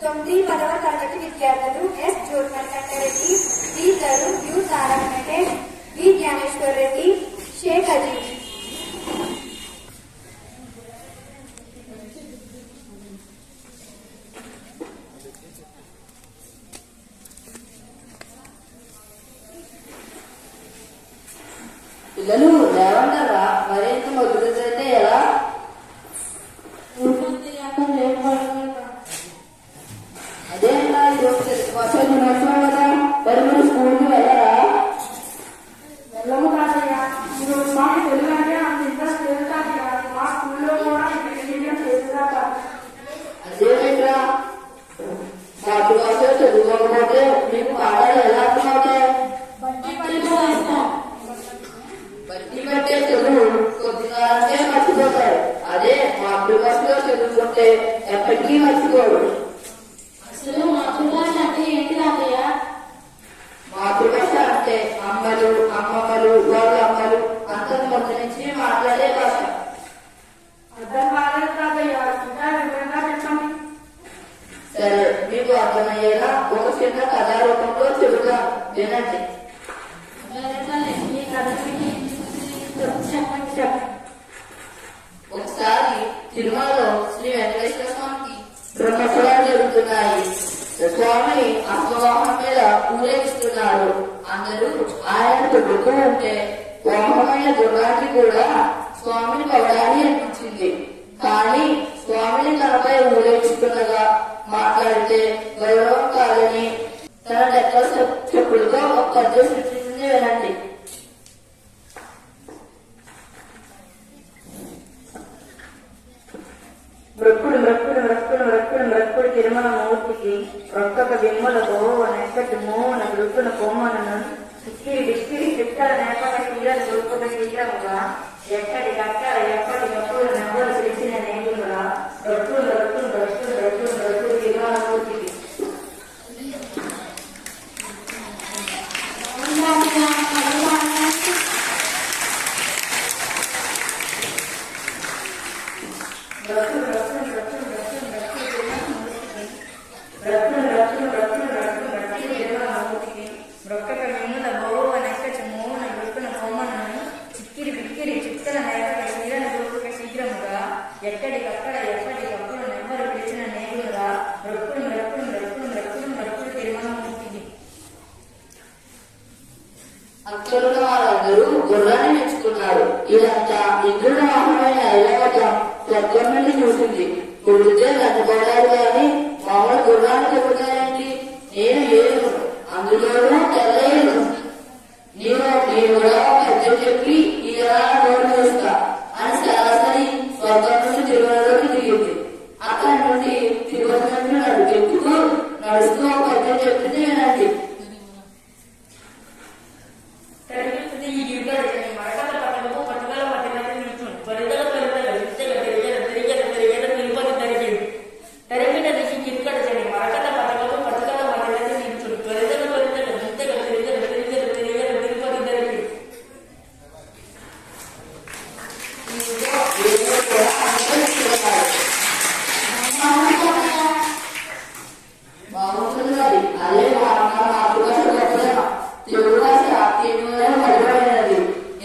9వ తరగతి విద్యార్థులు yes జ్యోతిమణికంఠరెడ్డి, D Tarun, you తారక వెంకటేష్, వి జ్ఞానేశ్వర్ రెడ్డి, షేక్ అజీజ్. పిల్లలు లేవంటారా? మరింత మొదలైతే ఎలా? అదేంటా ఈరోజు దినోత్సవం కదా, మరి మీరు స్కూల్కి వెళ్ళరా? వెళ్ళము కాదయ్య. ఈరోజు మాకు తెలుగు అంటే అంత ఇంట్రెస్ట్ లేదు కాదు. మా స్కూల్లో కూడా చేసేదాకా. అదేంట్రా, మాతృభాషలో చదువుకోకపోతే మీకు పాఠాలు ఎలా అర్థమవుతాయి? బట్టి పట్టే చదువు కొద్దిగానే మర్చిపోతారు. అదే మాతృభాషలో చదువుకుంటే ఎప్పటికీ మర్చిపోరు. అసలు మాతృభాష అంటే ఏంటి తాతయ్య? మాతృభాష అంటే అమ్మలు, అమ్మమ్మలు, వాళ్ళ అమ్మలు అంతకు ముందు నుంచి మాట్లాడే భాష. అర్థం కాలేదు తాతయ్య. ఇంకా వివరంగా చెప్పండి. సరే, మీకు అర్థమయ్యేలా ఒక చిన్న కథా రూపంలో చెబుతా, వినండి. ఈ కథ చెప్పండి. ఒకసారి తిరుమలలో శ్రీ వెంకటేశ్వర స్వామికి బ్రహ్మోత్సవాలు జరుగుతున్నాయి. స్వామిని అశ్వవాహనం మీద ఊరేగిస్తున్నారు. అందరూ ఆయన తొడుతూ ఉంటే వాహనమైన గుర్రానికి కూడా స్వామిని పవడాన్ని అనిపించింది. కానీ స్వామిని తనపై ఊరేగిస్తుండగా మాట్లాడితే గౌరవం కాదని తన లెక్కల చెప్పులతో ఒక పద్యం సృష్టించింది, వినండి. మృక్కుడు మృక్కుడు మృక్కుడు మృక్కుడు మృక్కుడు తిరుమల మూర్తికి ఒక్కొక్క బిమ్ములకు నెక్కటి మూన మృక్కున కోమను చిక్కిరి డిక్కిరి చిక్కల నేపక తీరని మృక్కుట శీఘ్రముగా ఎక్కడికక్కడ ఎప్పటికప్పుడు నెవ్వరు పిలిచిన నేగులుగా రొట్టులు రొట్టులు రొట్టులు రొట్టులు రొట్టుడు తిరుమల మూర్తికి. ఎక్కడికక్కడ ఎప్పటికప్పుడు నెవ్వరు పిలిచిన నేగులుగా రొక్కుడు రొక్కుడు రొక్కుడు రొక్కుడు రొక్కుడు తిరుమల మూర్తికి. అక్కడున్న వారందరూ గుర్రాన్ని మెచ్చుకున్నారు. ఇదంతా ఇంద్రుడు వాహనమైన ఐరావతం స్వర్గం నుండి చూసింది. కుడితే గంటపడారు కానీ మామూలు గుర్రాన్ని చెబుతారేంటి? నేను ఏను, అందులోనూ తెల్లయ్యను. నేను కూడా పెద్ద చెప్పి ఇలా నోరు వేస్తా అని సరాసరి స్వర్గం నుండి తిరుమలలోకి దిగింది. అక్కడి నుండి తిరుమల నడుకెక్కుతూ నడుస్తూ ఒక పెద్ద చెప్పింది, వినండి. బాగుంటుంది. అదే మాతృభాష గొప్పదనం. తెలుగు భాష కేవలం మధురమైనది.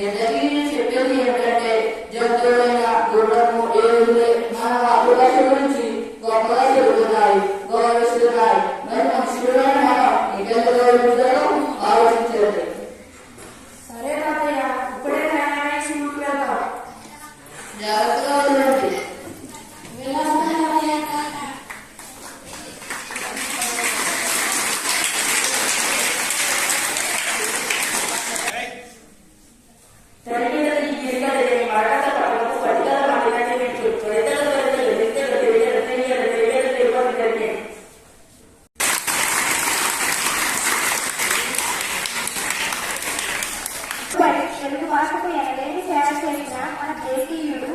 ఎంతకీ నేను చెప్పేది ఏంటంటే జంతువులైన గుర్రము, ఏనుగులే మన మాతృభాష గురించి గొప్పగా చెబుతున్నాయి, గౌరవిస్తున్నాయి. మరి మనుషులైన మనం ఇంకెంత గౌరవించాలో ఆలోచించండి. సరే తాతయ్య, ఇప్పుడే న్యాయవేసి వెళ్తాం. జాగ్రత్తగా ఉండండి. తెలుగు భాషకు ఎనలేని సేవ చేసిన మన దేశీయుడు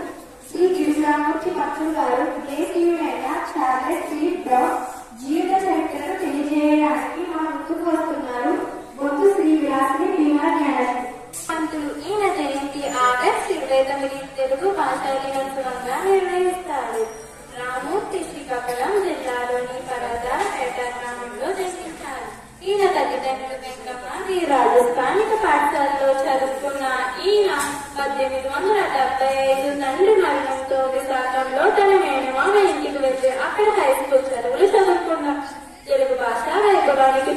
శ్రీ గిరిజామూర్తి మంత్రులు గారు దేశీయుడైన చార్లెస్ సి బ్రౌన్ జీవిత చరిత్రను తెలియజేయడానికి మన ముందుకు వస్తున్నారు బొద్దు శ్రీ విలాసిని భీమా జ్ఞానశ్రీ పంతులు. ఈయన జయంతి ఆగస్టు 29 తెలుగు భాషా దినోత్సవంగా నిర్వహిస్తారు. రామూర్తి శ్రీకాకుళం జిల్లాలోని పరద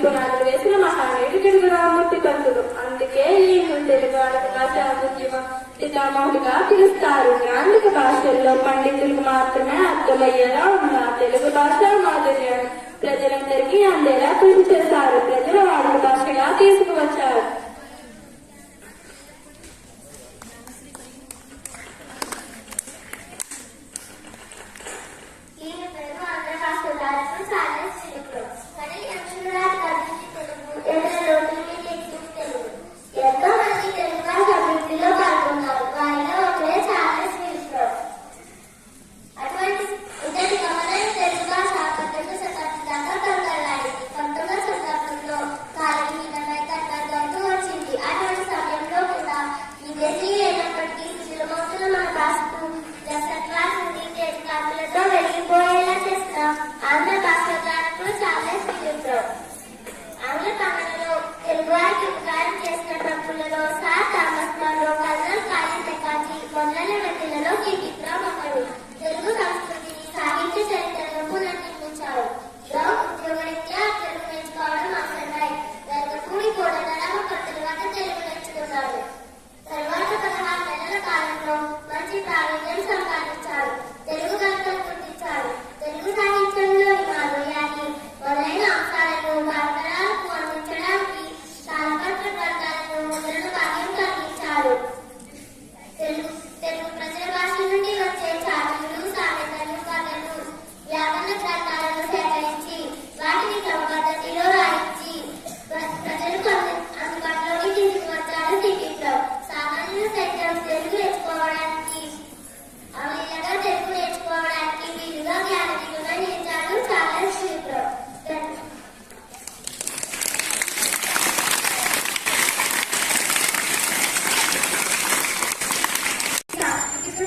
పునాదులు వేసిన మహానీయుడు తెలుగు రామూర్తి పంతులు. అందుకే ఈ తెలుగు భాషా ఉద్యమం పితామహుడిగా పిలుస్తారు. గ్రాంధిక భాషల్లో పండితులకు మాత్రమే అర్థమయ్యేలా ఉన్న తెలుగు భాష మాధుర్యాన్ని ప్రజలందరికీ అందేలా కృషి చేశారు. ప్రజల వాడుక భాషగా తీసుకువచ్చారు.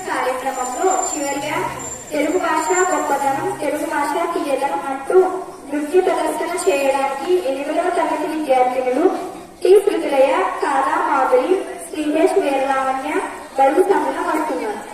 కార్యక్రమంలో చివరిగా తెలుగు భాష గొప్పదనం, తెలుగు భాష తీయదనం అంటూ నృత్య ప్రదర్శన చేయడానికి 8వ తరగతి విద్యార్థినులు టి శృతులయ్య, కాదా మాధురి, శ్రీహేష్ వీరలావణ్య బరువు సంబరం పడుతున్నారు.